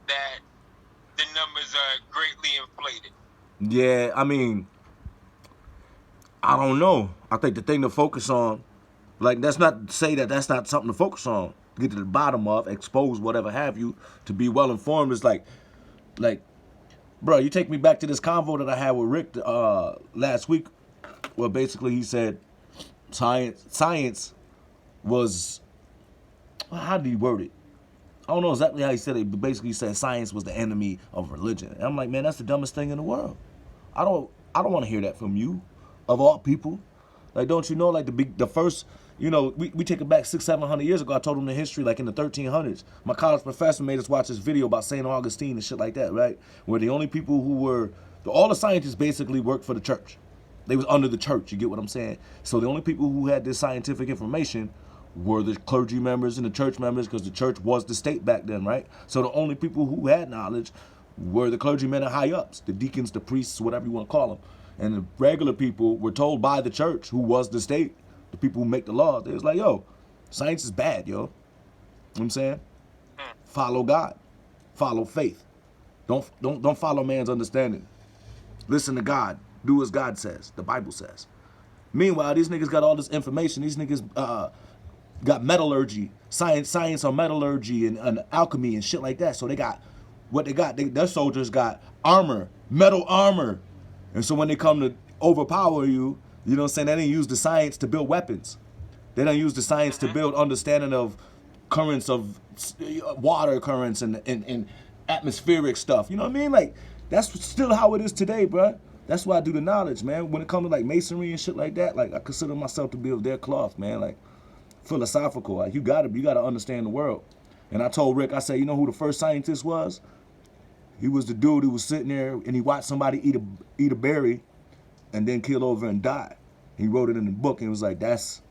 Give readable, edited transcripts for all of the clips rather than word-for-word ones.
that the numbers are greatly inflated. Yeah, I mean, I don't know. I think the thing to focus on, like, that's not to say that that's not something to focus on. Get to the bottom of, expose whatever have you, to be well informed is like, bro, you take me back to this convo that I had with Rick last week, where basically he said science was, how did he word it? I don't know exactly how he said it, but basically he said science was the enemy of religion. And I'm like, man, that's the dumbest thing in the world. I don't want to hear that from you, of all people. Like, don't you know, like the first, we take it back 600-700 years ago. I told him the history, like in the 1300s. My college professor made us watch this video about St. Augustine and shit like that, right? Where the only people who were, all the scientists basically worked for the church. They was under the church, you get what I'm saying? So the only people who had this scientific information were the clergy members and the church members, because the church was the state back then, right? So the only people who had knowledge were the clergymen and high ups, the deacons, the priests, whatever you want to call them. And the regular people were told by the church, who was the state, the people who make the law, they was like, yo, science is bad, yo. You know what I'm saying? Follow God. Follow faith. Don't follow man's understanding. Listen to God. Do as God says. The Bible says. Meanwhile, these niggas got all this information. These niggas got metallurgy, science on metallurgy and alchemy and shit like that. So they got what they got. Their soldiers got armor, metal armor. And so when they come to overpower you, you know what I'm saying, they didn't use the science to build weapons. They don't use the science to build understanding of currents of water currents and atmospheric stuff. You know what I mean? Like, that's still how it is today, bruh. That's why I do the knowledge, man. When it comes to like masonry and shit like that, like I consider myself to be of their cloth, man. Like, philosophical. Like, you gotta understand the world. And I told Rick, I said, you know who the first scientist was? He was the dude who was sitting there and he watched somebody eat a berry and then kill over and die. He wrote it in the book and it was like, that's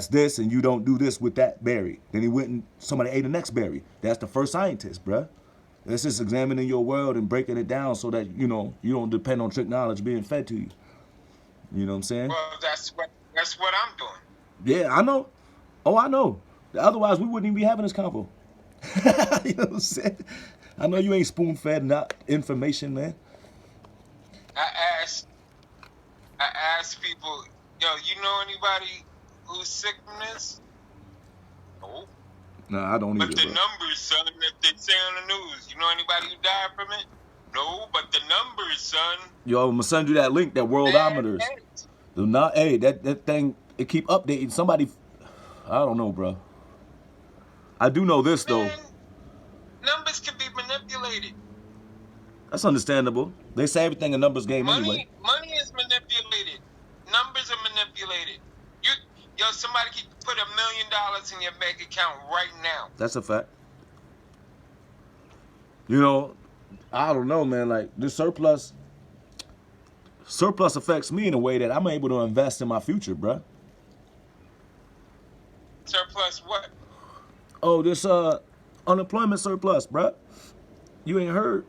this, and you don't do this with that berry. Then he went and somebody ate the next berry. That's the first scientist, bruh. That's just examining your world and breaking it down so that, you don't depend on trick knowledge being fed to you. You know what I'm saying? Well, that's what I'm doing. Yeah, I know. Oh, I know. Otherwise, we wouldn't even be having this convo. You know what I'm saying? I know you ain't spoon-fed not information, man. I asked people, yo, you know anybody who's sick from this? No. Nah, I don't But either, the bro. numbers, son, that they say on the news, you know anybody who died from it? No, but the numbers, son. Yo, I'm gonna send you that link, that Bad worldometers. heads. Do not, hey, that thing, it keep updating. Somebody, I don't know, bro. I do know this, though. Man, numbers can be manipulated. That's understandable. They say everything a numbers game anyway. Money is manipulated. Numbers are manipulated. Somebody could put $1 million in your bank account right now. That's a fact. You know, I don't know, man. Like, this surplus affects me in a way that I'm able to invest in my future, bruh. Surplus what? Oh, this unemployment surplus, bruh. You ain't heard.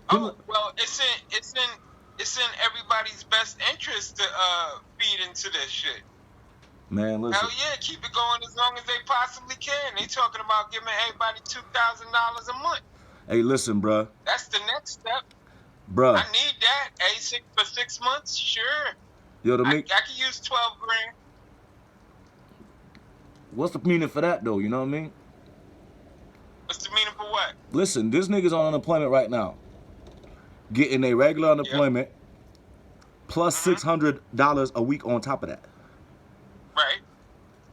Oh, well, it's in everybody's best interest to feed into this shit. Man, listen. Hell yeah, keep it going as long as they possibly can. They talking about giving everybody $2,000 a month. Hey, listen, bruh. That's the next step. Bruh. I need that. For 6 months, sure. Yo, I could use 12 grand. What's the meaning for that, though? You know what I mean? What's the meaning for what? Listen, this nigga's on unemployment right now. Getting a regular unemployment plus $600 a week on top of that. Right.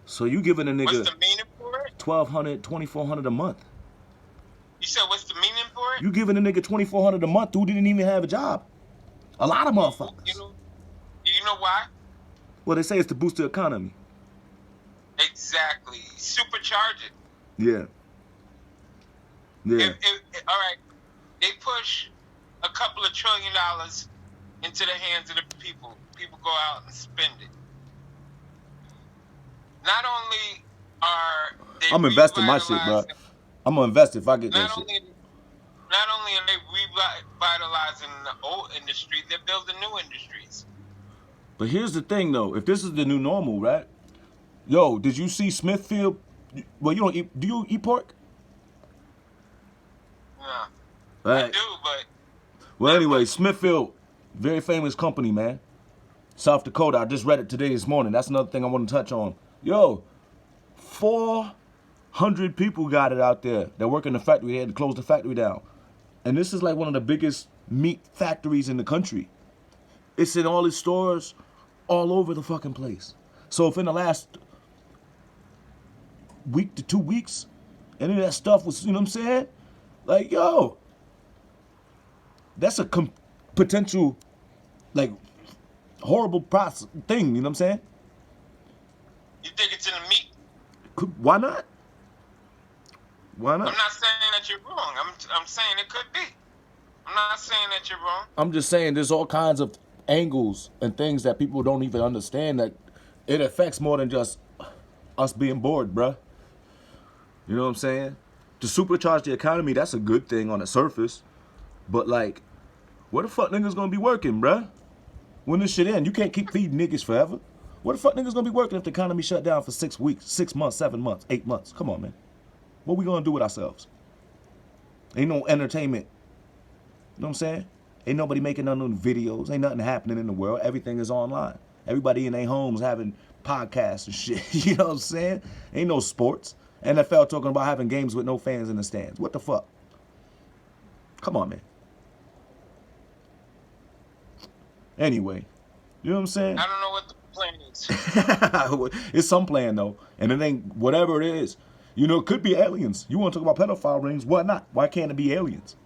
So you giving a nigga what's the meaning for it? $1,200, $2,400 a month. You said what's the meaning for it? You giving a nigga $2,400 a month who didn't even have a job. A lot of motherfuckers. You know why? Well, they say it's to boost the economy. Exactly. Supercharge it. Yeah. Yeah. All right. They push a couple of $1 trillion into the hands of the people. People go out and spend it. Not only are they I'm investing my shit, bro. I'm gonna invest if I get that shit. Not only are they revitalizing the old industry, they're building new industries. But here's the thing, though. If this is the new normal, right? Yo, did you see Smithfield? Well, you don't eat. Do you eat pork? Yeah, All I right. do, but Well, anyway, Smithfield, very famous company, man. South Dakota. I just read it today, this morning. That's another thing I want to touch on. Yo, 400 people got it out there that work in the factory. They had to close the factory down. And this is like one of the biggest meat factories in the country. It's in all its stores all over the fucking place. So if in the last week to 2 weeks, any of that stuff was, you know what I'm saying? Like, yo, that's a potential, like, horrible thing, you know what I'm saying? you think it's in the meat? Why not? Why I'm not? not saying that you're wrong. I'm saying it could be. I'm not saying that you're wrong. I'm just saying there's all kinds of angles and things that people don't even understand that it affects more than just us being bored, bruh. You know what I'm saying? To supercharge the economy, that's a good thing on the surface. But, like, where the fuck niggas gonna be working, bruh? When this shit end, you can't keep feeding niggas forever. Where the fuck niggas gonna be working if the economy shut down for 6 weeks, 6 months, 7 months, 8 months? Come on, man. What we gonna do with ourselves? Ain't no entertainment. You know what I'm saying? Ain't nobody making none of them videos. Ain't nothing happening in the world. Everything is online. Everybody in their homes having podcasts and shit. You know what I'm saying? Ain't no sports. NFL talking about having games with no fans in the stands. What the fuck? Come on, man. Anyway, you know what I'm saying? I don't know what the plan is. It's some plan though, and it ain't whatever it is. You know, it could be aliens. You want to talk about pedophile rings? Why not? Why can't it be aliens?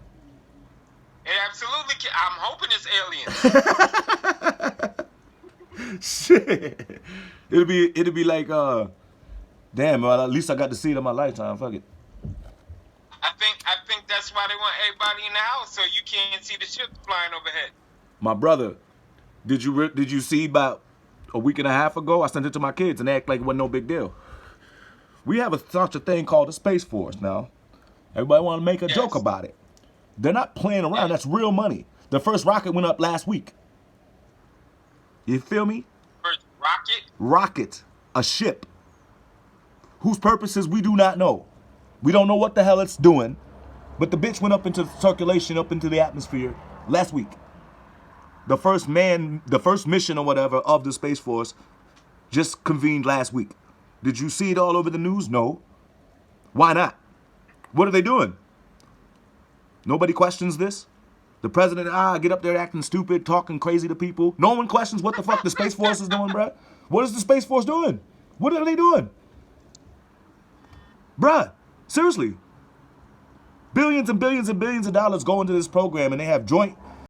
It absolutely can. I'm hoping it's aliens. Shit, it'll be like damn. Well, at least I got to see it in my lifetime. Fuck it. I think that's why they want everybody in the house so you can't see the shit flying overhead. My brother, did you see about a week and a half ago? I sent it to my kids and they act like it wasn't no big deal. We have such a thing called the Space Force now. Everybody want to make a joke about it. They're not playing around. That's real money. The first rocket went up last week. You feel me? First rocket? Rocket, a ship, whose purposes we do not know. We don't know what the hell it's doing, but the bitch went up into circulation, up into the atmosphere last week. The first mission or whatever of the Space Force just convened last week. Did you see it all over the news? No. Why not? What are they doing? Nobody questions this? The president, get up there acting stupid, talking crazy to people. No one questions what the fuck the Space Force is doing, bruh. What is the Space Force doing? What are they doing? Bruh, seriously. Billions and billions and billions of dollars go into this program and they have joint